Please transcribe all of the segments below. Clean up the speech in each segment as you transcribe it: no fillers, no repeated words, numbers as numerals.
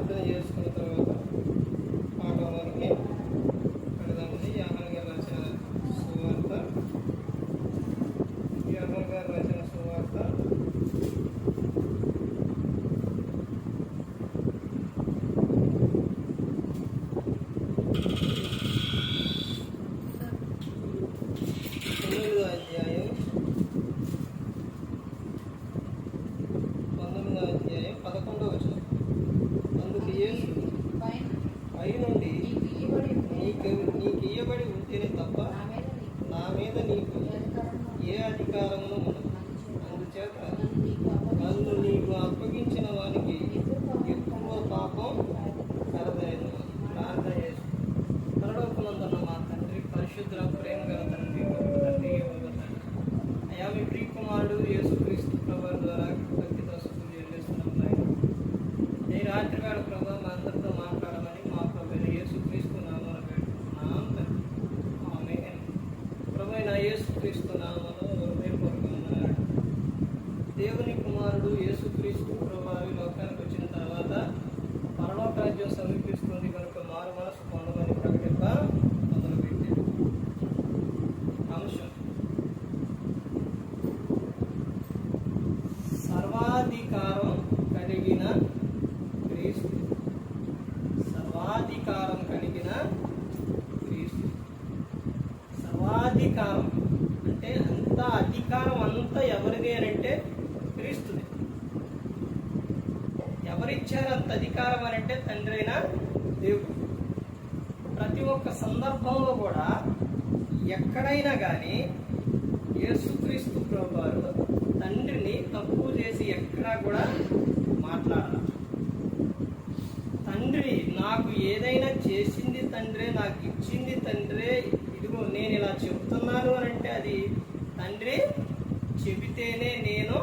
ప్రార్థన చేసుకున్న తర్వాత పాఠంలోనికి పెడదామండి. యోహాను గారు రాసిన సువార్త, యోహాను గారు రాసిన సువార్త 9వ అధ్యాయం 11వ వచనం. అందుకు యేసు పైనుండి నీకు ఇయ్యబడి ఉంటేనే తప్ప నా మీద నీకు ఏ అధికారమును ఉండదు. అందుచేత నన్ను నీకు అప్పగించిన వానికి ఎక్కువ పాపం కలదైన ప్రార్థన చేసి. పరలోకమందున్న మా తండ్రి, పరిశుద్ధ ప్రేమ గల తండ్రి, గొప్ప తండ్రి, అయ్యా మీ ప్రియకుమారుడు యేసుక్రీస్తు ప్రభువు ద్వారా భక్తితో స్తుతులు చెల్లిస్తున్నాం. ఈ రాత్రి వేళ ప్రభు మా అందరితో మాట్లాడమని మా ప్రభు యేసుక్రీస్తు నామమున వేడుకుంటున్నాం తండ్రి. ఆమేన్. ప్రభు అయిన యేసుక్రీస్తు నామమున హృదయపూర్వకమైన దేవుని కుమారుడు యేసుక్రీస్తు ప్రభువు లోకానికి వచ్చిన తర్వాత పరలోక రాజ్యం సమీపిస్తుంది కనుక మారు మనసు పొందమని ప్రకటింప మొదలుపెట్టాడు. అంశం సర్వాధికారం కలిగిన క్రీస్తు. సర్వాధికారం కలిగిన క్రీస్తు. సర్వాధికారం అంటే అంత అధికారం అంతా ఎవరిది అని అంటే క్రీస్తుది. ఎవరిచ్చారు అంత అధికారం అని అంటే తండ్రి అయిన దేవుడు. ప్రతి ఒక్క సందర్భంలో కూడా ఎక్కడైనా కానీ యేసుక్రీస్తు ప్రభువారు తండ్రిని తక్కువ చేసి ఎక్కడా కూడా మాట్లాడాలి. తండ్రి నాకు ఏదైనా చేసింది తండ్రే, నాకు ఇచ్చింది తండ్రే, ఇదిగో నేను ఇలా చెబుతున్నాను అని అంటే అది తండ్రి చెబితేనే నేను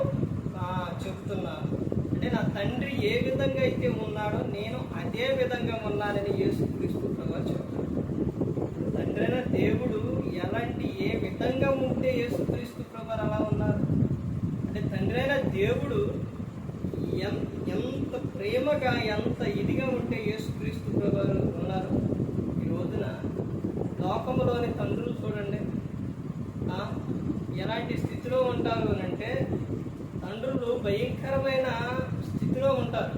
చెబుతున్నాను. అంటే నా తండ్రి ఏ విధంగా అయితే ఉన్నాడో నేను అదే విధంగా ఉన్నానని యేసుక్రీస్తు ప్రభువారు చెప్తాడు. తండ్రి అయిన దేవుడు ఎలాంటి ఏ విధంగా ఉంటే యేసుక్రీస్తు ప్రభువారు అలా ఉన్నారు అంటే తండ్రి అయిన దేవుడు ఎంత ప్రేమగా ఎంత ఇదిగా ఉంటే యేసుక్రీస్తు ప్రభువారు ఉన్నారు. ఈ రోజున లోకంలోని తండ్రులు చూడండి ఎలాంటి స్థితిలో ఉంటారు అని అంటే తండ్రులు భయంకరమైన స్థితిలో ఉంటారు.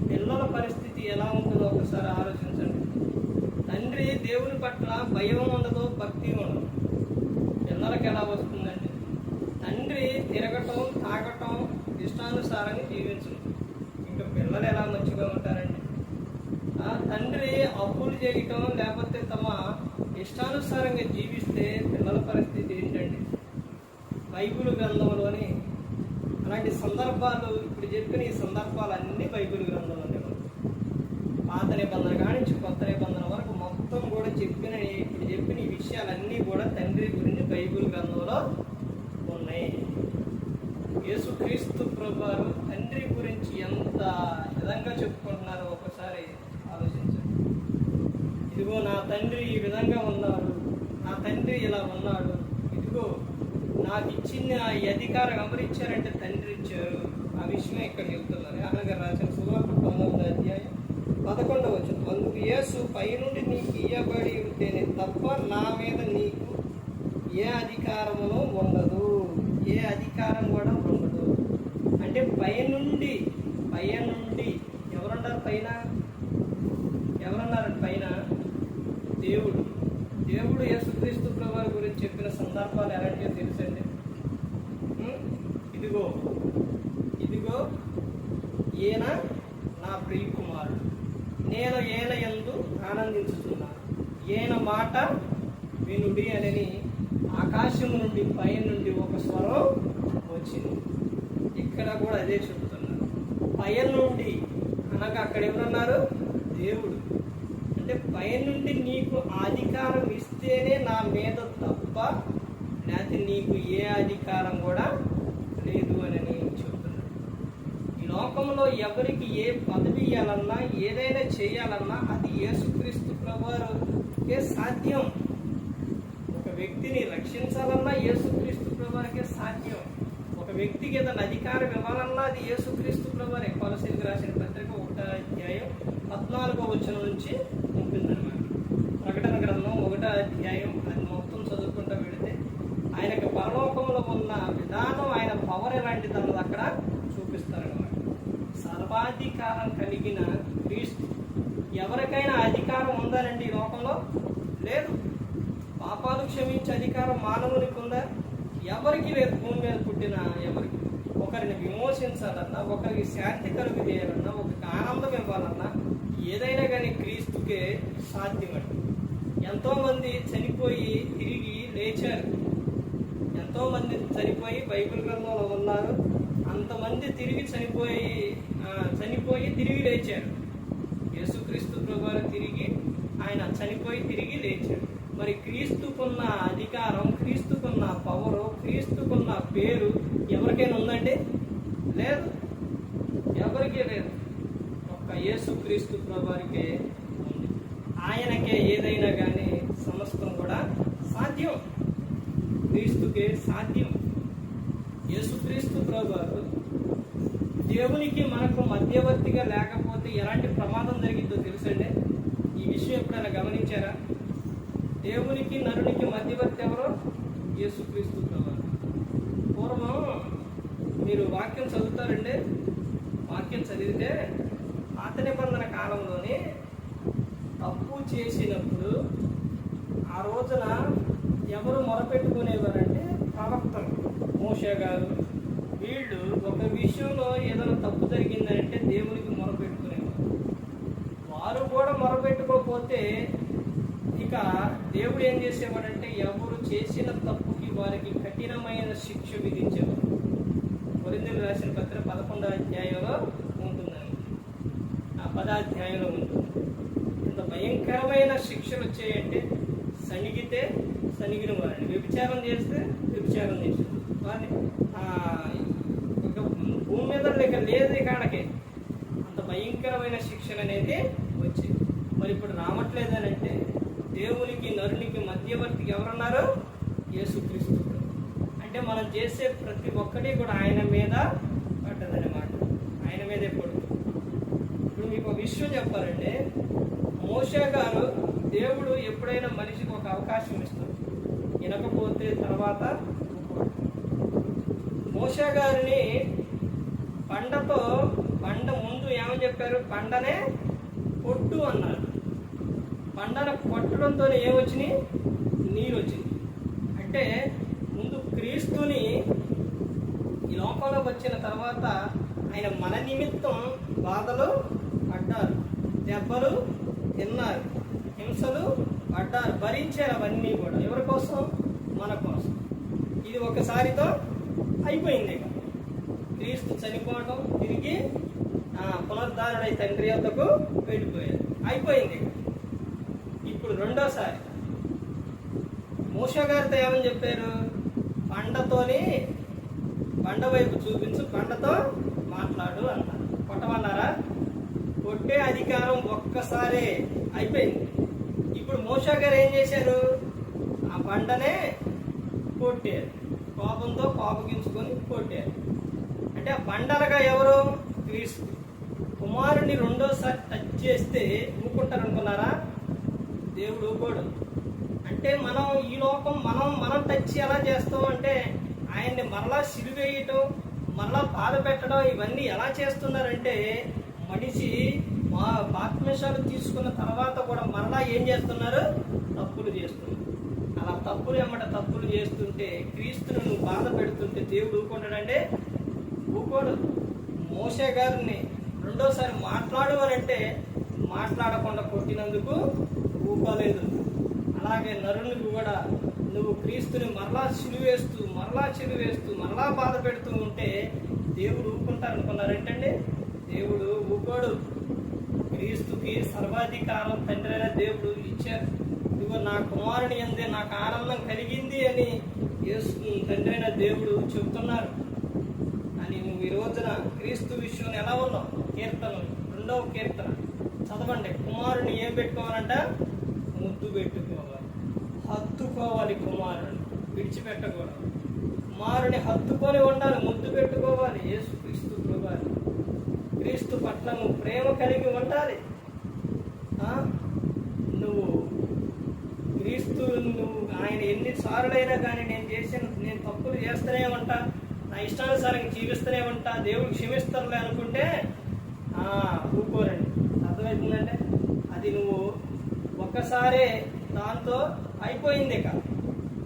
పిల్లల పరిస్థితి ఎలా ఉంటుందో ఒకసారి ఆలోచించండి. తండ్రి దేవుని పట్ల భయం ఉండదు, భక్తి ఉండదు. పిల్లలకి ఎలా వస్తుందండి? తండ్రి తిరగటం, తాగటం, ఇష్టానుసారంగా జీవించడం. ఇంకా పిల్లలు ఎలా మంచిగా ఉంటారండి? తండ్రి అప్పులు చేయటం లేకపోతే తమ ఇష్టానుసారంగా జీవిస్తే పిల్లల పరిస్థితి ఏంటండి? బైబిల్ గ్రంథంలోని అలాంటి సందర్భాలు ఇప్పుడు చెప్పిన ఈ సందర్భాలన్నీ బైబిల్ గ్రంథంలోనే ఉన్నాయి. పాత నిబంధన కానించి కొత్త నిబంధన వరకు మొత్తం కూడా ఇప్పుడు చెప్పిన ఈ విషయాలన్నీ కూడా తండ్రి గురించి బైబిల్ గ్రంథంలో ఉన్నాయి. యేసుక్రీస్తు ప్రభువారు తండ్రి గురించి ఎంత విధంగా చెప్పుకుంటున్నారో ఒకసారి ఆలోచించండి. ఇదిగో నా తండ్రి ఈ విధంగా ఉన్నారు, నా తండ్రి ఇలా ఉన్నాడు, ఇదిగో నాకు ఇచ్చిన ఈ అధికారం ఎవరు ఇచ్చారంటే తండ్రి ఇచ్చారు. ఆ విషయం ఇక్కడ చెప్తున్నారు. యోహాను గారు రాసిన సువార్త 19వ అధ్యాయం 11వ వచనం. అందుకు యేసు పైనుండి నీకు ఇయ్యబడి ఉంటేనే తప్ప నా మీద నీకు ఏ అధికారమును ఉండదు. ఏ అధికారం కూడా ఉండదు. అంటే పైనుండి ఎవరున్నారు? పైన ఎవరున్నారంటే పైన దేవుడు యేసుక్రీస్తు ప్రభువారి గురించి చెప్పిన సందర్భాలు ఎలాంటివో తెలుసండి. ఇదిగో ఈయన నా ప్రియకుమారుడు, నేను ఈయన యందు ఆనందించుతున్నాను, ఈయన మాట వినుడి అని ఆకాశం నుండి పైనుండి ఒక స్వరం వచ్చింది. ఇక్కడ కూడా అదే చెప్తున్నారు. పైనుండి అనగా అక్కడ ఎవరున్నారు? దేవుడు. అంటే పైనుండి నీకు అధికారం ఇస్తేనే నా మీద తప్ప లేకపోతే నీకు ఏ అధికారం కూడా లేదు అని చెప్తున్నాడు. ఈ లోకంలో ఎవరికి ఏ పదవి ఇవ్వాలన్నా ఏదైనా చేయాలన్నా అది యేసుక్రీస్తు ప్రభువారికే సాధ్యం. ఒక వ్యక్తిని రక్షించాలన్నా యేసుక్రీస్తు ప్రభువారికే సాధ్యం. ఒక వ్యక్తికి ఏదైనా అధికారం ఇవ్వాలన్నా అది యేసుక్రీస్తు ప్రభువారే. కొలస్సీయులకు రాసిన పత్రిక 1వ అధ్యాయం వచనం నుంచి ఉంటుందన్నమాట. ప్రకటన గ్రంథం 1వ అధ్యాయం అది మొత్తం చదువుకుంటూ వెళితే ఆయనకు పరలోకంలో ఉన్న విధానం, ఆయన పవర్ ఎలాంటిది అన్నది అక్కడ చూపిస్తారన్నమాట. సర్వాధికారం కలిగిన క్రీస్తు. ఎవరికైనా అధికారం ఉందానండి ఈ లోకంలో? లేదు. పాపాలు క్షమించే అధికారం మానవునికి ఉందా? ఎవరికి లేదు. భూమి మీద పుట్టిన ఎవరికి. ఒకరిని విమోచించాలన్నా, ఒకరికి శాంతి కలుగు చేయాలన్నా, ఒకరికి ఆనందం ఇవ్వాలన్నా ఏదైనా కానీ క్రీస్తుకే సాధ్యమండి. ఎంతోమంది చనిపోయి తిరిగి లేచారు. ఎంతోమంది చనిపోయి బైబిల్ గ్రంథంలో ఉన్నారు. అంతమంది తిరిగి చనిపోయి తిరిగి లేచారు. యేసుక్రీస్తు ప్రభువారు తిరిగి ఆయన చనిపోయి తిరిగి లేచాడు. మరి క్రీస్తుకున్న అధికారం, క్రీస్తుకున్న పవరు, క్రీస్తుకున్న పేరు ఎవరికైనా ఉందండి? లేదు. ఎవరికీ లేదు. ఒక్క యేసుక్రీస్తు ప్రభువారికే ఉంది. ఆయనకే ఏదైనా కానీ సమస్తం కూడా సాధ్యం. క్రీస్తుకే సాధ్యం. యేసుక్రీస్తు ప్రభువారు దేవునికి మనకు మధ్యవర్తిగా లేకపోతే ఎలాంటి ప్రమాదం జరిగిందో తెలుసండి? ఈ విషయం ఎప్పుడైనా గమనించారా? దేవునికి నరునికి మధ్యవర్తి ఎవరో? యేసుక్రీస్తు ప్రభువారు. పూర్వం మీరు వాక్యం చదువుతారండి. వాక్యం చదివితే పాత నిబంధన కాలంలోనే తప్పు చేసినప్పుడు ఆ రోజున ఎవరు మొరపెట్టుకునేవారంటే ప్రవక్తలు. మోషే గారు వీళ్ళు ఒక విషయంలో ఏదైనా తప్పు జరిగిందంటే దేవునికి మొరపెట్టుకునేవారు. వారు కూడా మొరపెట్టుకోకపోతే ఇక దేవుడు ఏం చేసేవాడంటే ఎవరు చేసిన తప్పుకి వారికి కఠినమైన శిక్ష విధించేవారు. కొరింథీయులకు రాసిన పత్రిక 11వ అధ్యాయంలో ఉంటుందండి. ఆ 10వ అధ్యాయంలో ఉంటుంది. ఇంత భయంకరమైన శిక్షలు వచ్చాయంటే సణిగితే సణిగిన వారిని, వ్యభిచారం చేస్తే వ్యభిచారం చేసేది వారిని భూమి మీద లేక లేదు కాడకే అంత భయంకరమైన శిక్షలు అనేది వచ్చేది. మరి ఇప్పుడు రావట్లేదనంటే దేవునికి నరునికి మధ్యవర్తికి ఎవరున్నారు? యేసుక్రీస్తు. అంటే మనం చేసే ప్రతి ఒక్కటి కూడా ఆయన మీద పడ్డదన్నమాట. ఆయన మీదే పడుతుంది. ఇప్పుడు మీకు ఒక విషయం చెప్పాలంటే, మోషే గారు దేవుడు ఎప్పుడైనా మనిషికి ఒక అవకాశం ఇస్తారు. వినకపోతే తర్వాత మోషే గారిని బండ ముందు ఏమని చెప్పారు? బండనే కొట్టు అన్నారు. బండను కొట్టడంతో ఏమొచ్చినాయి? నీరు వచ్చింది. అంటే ముందు క్రీస్తుని ఈ లోకంలోకి వచ్చిన తర్వాత ఆయన మన నిమిత్తం బాధలు పడ్డారు, దెబ్బలు తిన్నారు, హింసలు పడ్డారు, భరించారు. అవన్నీ కూడా ఎవరి కోసం? మన కోసం. ఇది ఒకసారితో అయిపోయింది. క్రీస్తు చనిపోవడం, తిరిగి పునరుద్ధారుడై తండ్రి వద్దకు వెళ్ళిపోయారు. అయిపోయింది. ఇప్పుడు రెండోసారి మోషే గారితో ఏమని చెప్పారు? బండ వైపు చూపించు, బండతో మాట్లాడు అన్నారు. కొట్టమన్నారా? కొట్టే అధికారం ఒక్కసారే అయిపోయింది. ఇప్పుడు మోషే గారు ఏం చేశారు? ఆ బండనే కొట్టారు. కోపంతో కోపగించుకొని కొట్టారు. అంటే ఆ బండలుగా ఎవరు? క్రీస్తు. కుమారుడిని రెండోసారి టచ్ చేస్తే ఊరుకుంటారు అనుకున్నారా? దేవుడు ఊరుకోడు. అంటే మనం ఈ లోకం మనం టచ్ ఎలా చేస్తాం అంటే ఆయన్ని మరలా సిలువేయటం, మరలా బాధ పెట్టడం, ఇవన్నీ ఎలా చేస్తున్నారంటే మనిషి బాప్తిస్మాలు తీసుకున్న తర్వాత కూడా మరలా ఏం చేస్తున్నారు? తప్పులు చేస్తున్నారు. అలా తప్పులు చేస్తుంటే క్రీస్తును నువ్వు బాధ పెడుతుంటే దేవుడు ఊరుకుంటాడంటే ఊరుకోడు. మోషే గారిని రెండోసారి మాట్లాడు అని అంటే మాట్లాడకుండా కొట్టినందుకు ఊరుకోలేదు. అలాగే నరునికి కూడా నువ్వు క్రీస్తుని మరలా చిలువేస్తూ మరలా బాధ పెడుతూ ఉంటే దేవుడు ఊరుకుంటారనుకున్నారేంటండి? దేవుడు ఊరుకోడు. క్రీస్తుకి సర్వాధికారం తండ్రి అయిన దేవుడు ఇచ్చారు. ఇదిగో నా కుమారుని యందే నాకు ఆనందం కలిగింది అని తండ్రి అయిన దేవుడు చెబుతున్నారు. అని నువ్వు ఈ రోజున క్రీస్తు విషయంలో ఎలా ఉన్నావు? కీర్తన 2వ కీర్తన చదవండి. కుమారుని ఏం పెట్టుకోవాలంట? ముద్దు పెట్టుకోవాలి, హత్తుకోవాలి. కుమారుని విడిచిపెట్టకూడదు. కుమారుని హత్తుకొని ఉండాలి, ముద్దు పెట్టుకోవాలి. యేసుక్రీస్తు ప్రభువారు. క్రీస్తు పట్ల నువ్వు ప్రేమ కలిగి ఉండాలి. ఆ? నువ్వు క్రీస్తు, నువ్వు ఆయన ఎన్నిసార్లైనా కానీ నేను తప్పులు చేస్తూనే ఉంటా, నా ఇష్టానుసారంగా జీవిస్తూనే ఉంటా, దేవుడు క్షమిస్తారులే అనుకుంటే ఊరుకోరండి. అర్థమవుతుందంటే అది నువ్వు ఒక్కసారే దాంతో అయిపోయింది. ఇక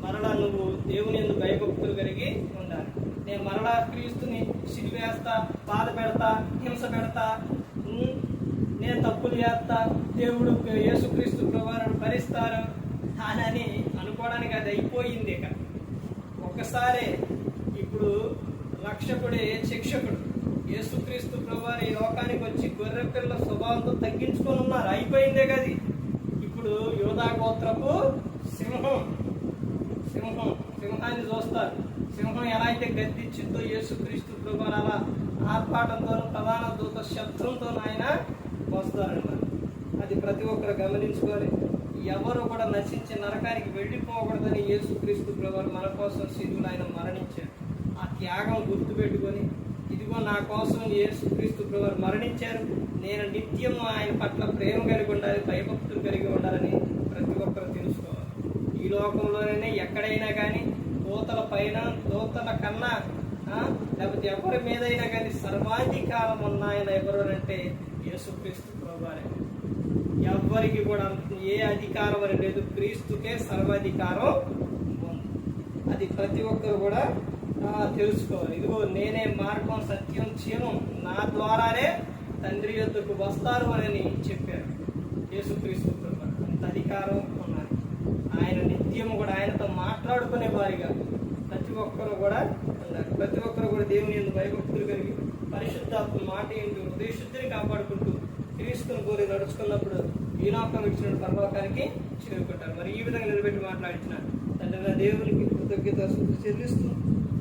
మరలా నువ్వు దేవుని యందు భయభక్తులు కలిగి ఉండాలి. నేను మరలా క్రీస్తుని సిలువేస్తా, బాధ పెడతా, హింస పెడతా, నేను తప్పులు చేస్తా, దేవుడు యేసుక్రీస్తు ప్రభువును భరిస్తారు అని అనుకోవడానికి అది అయిపోయింది. ఇక ఒక్కసారే ఇప్పుడు రక్షకుడే శిక్షకుడు యేసుక్రీస్తు ప్రభువారు ఈ లోకానికి వచ్చి గొర్రె పిల్ల స్వభావంతో తగ్గించుకొని ఉన్నారు. అయిపోయిందే కది. ఇప్పుడు యోధా గోత్రపు సింహాన్ని చూస్తారు. సింహం ఎలా అయితే గద్దించిందో యేసుక్రీస్తు ప్రభువారు అలా ఆర్పాటంతోనూ ప్రధాన దూత శబ్దంతోనూ ఆయన వస్తారన్నమాట. అది ప్రతి ఒక్కరు గమనించుకొని ఎవరు కూడా నశించే నరకానికి వెళ్ళిపోకూడదని యేసుక్రీస్తు ప్రభువారు మన కోసం శిలువలో ఆయన మరణించారు. ఆ త్యాగం గుర్తుపెట్టుకొని ఇదిగో నా కోసం యేసుక్రీస్తు ప్రభువారు మరణించారు, నేను నిత్యము ఆయన పట్ల ప్రేమ కలిగి ఉండాలి, భయభక్తులు కలిగి ఉండాలని ప్రతి ఒక్కరు తెలుసుకోవాలి. ఈ లోకంలోనైనా ఎక్కడైనా కానీ దూతల పైన, దూతల కన్నా లేకపోతే ఎవరి మీదైనా కానీ సర్వాధికారం ఉన్న ఆయన ఎవరు అంటే యేసుక్రీస్తు ప్రభువారే. ఎవరికి కూడా ఏ అధికారం అని లేదు, క్రీస్తుకే సర్వాధికారం ఉంది. అది ప్రతి ఒక్కరు కూడా తెలుసుకోవాలి. ఇదిగో నేనే మార్గం, సత్యం, జీవం, నా ద్వారానే తండ్రి యొద్దకు వస్తారు అని చెప్పారు యేసుక్రీస్తు ప్రభువారు. అంత అధికారం ఉన్నది. ఆయన నిత్యము కూడా ఆయనతో మాట్లాడుకునే వారిగా ప్రతి ఒక్కరు కూడా ఉన్నారు. ప్రతి ఒక్కరు కూడా దేవుని యందు భయభక్తులు కలిగి పరిశుద్ధాత్మ మాట ఏంటో హృదయశుద్ధిని కాపాడుకుంటూ క్రీస్తుని కోరి నడుచుకున్నప్పుడు ఈ లోకం ఇచ్చిన పరలోకానికి చేరుకుంటారు. మరి ఈ విధంగా నిలబెట్టి మాట్లాడించిన తండ్రి దేవునికి కృతజ్ఞత చెల్లిస్తూ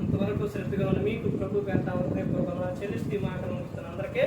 అంతవరకు శ్రద్ధగా ఉన్న మీకు ప్రభు పేట చెల్లిస్తూ ఈ మాట ముగిస్తున్న అందరికీ